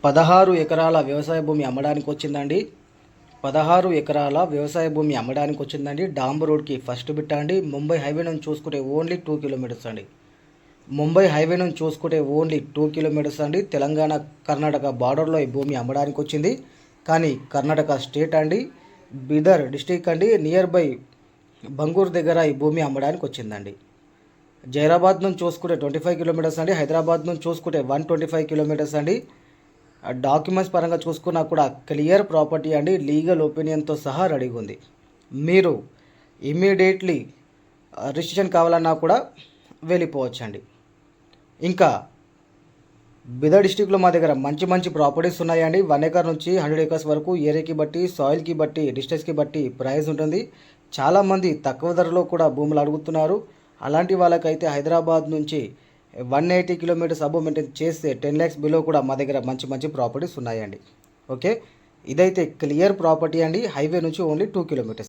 16 ఎకరాల వ్యవసాయ భూమి అమ్మడానికి వచ్చిందండి. 16 ఎకరాల వ్యవసాయ భూమి అమ్మడానికి వచ్చిందండి. డాంబర్ రోడ్కి ఫస్ట్ బిట్ అండి. ముంబై హైవే నుంచి చూసుకుంటే ఓన్లీ 2 కిలోమీటర్స్ అండి. ముంబై హైవే నుంచి చూసుకుంటే ఓన్లీ 2 కిలోమీటర్స్ అండి. తెలంగాణ కర్ణాటక బార్డర్లో ఈ భూమి అమ్మడానికి వచ్చింది. కానీ కర్ణాటక స్టేట్ అండి, బీదర్ డిస్టిక్ అండి, నియర్ బై బంగూరు దగ్గర ఈ భూమి అమ్మడానికి వచ్చిందండి. జైరాబాద్ నుంచి చూసుకుంటే 25 కిలోమీటర్స్ అండి. హైదరాబాద్ నుంచి చూసుకుంటే 125 కిలోమీటర్స్ అండి. డాక్యుమెంట్స్ పరంగా చూసుకున్నా కూడా క్లియర్ ప్రాపర్టీ అండి. లీగల్ ఒపీనియన్తో సహా రెడీగా ఉంది. మీరు ఇమ్మీడియట్లీ రిజిస్ట్రేషన్ కావాలన్నా కూడా వెళ్ళిపోవచ్చండి. ఇంకా బీదర్ డిస్టిక్లో మా దగ్గర మంచి మంచి ప్రాపర్టీస్ ఉన్నాయండి. 1 ఎకర్ నుంచి 100 ఎకర్స్ వరకు ఏరియాకి బట్టి, సాయిల్కి బట్టి, డిస్టెన్స్కి బట్టి ప్రైస్ ఉంటుంది. చాలామంది తక్కువ ధరలో కూడా భూములు అడుగుతున్నారు. అలాంటి వాళ్ళకైతే హైదరాబాద్ నుంచి 180 కిలోమీటర్స్ అబోవ్ మెయింటైన్ చేస్తే 10 lakhs బిలో కూడా మా దగ్గర మంచి మంచి ప్రాపర్టీస్ ఉన్నాయండి. ఓకే, ఇదైతే క్లియర్ ప్రాపర్టీ అండి. హైవే నుంచి ఓన్లీ 2 కిలోమీటర్స్.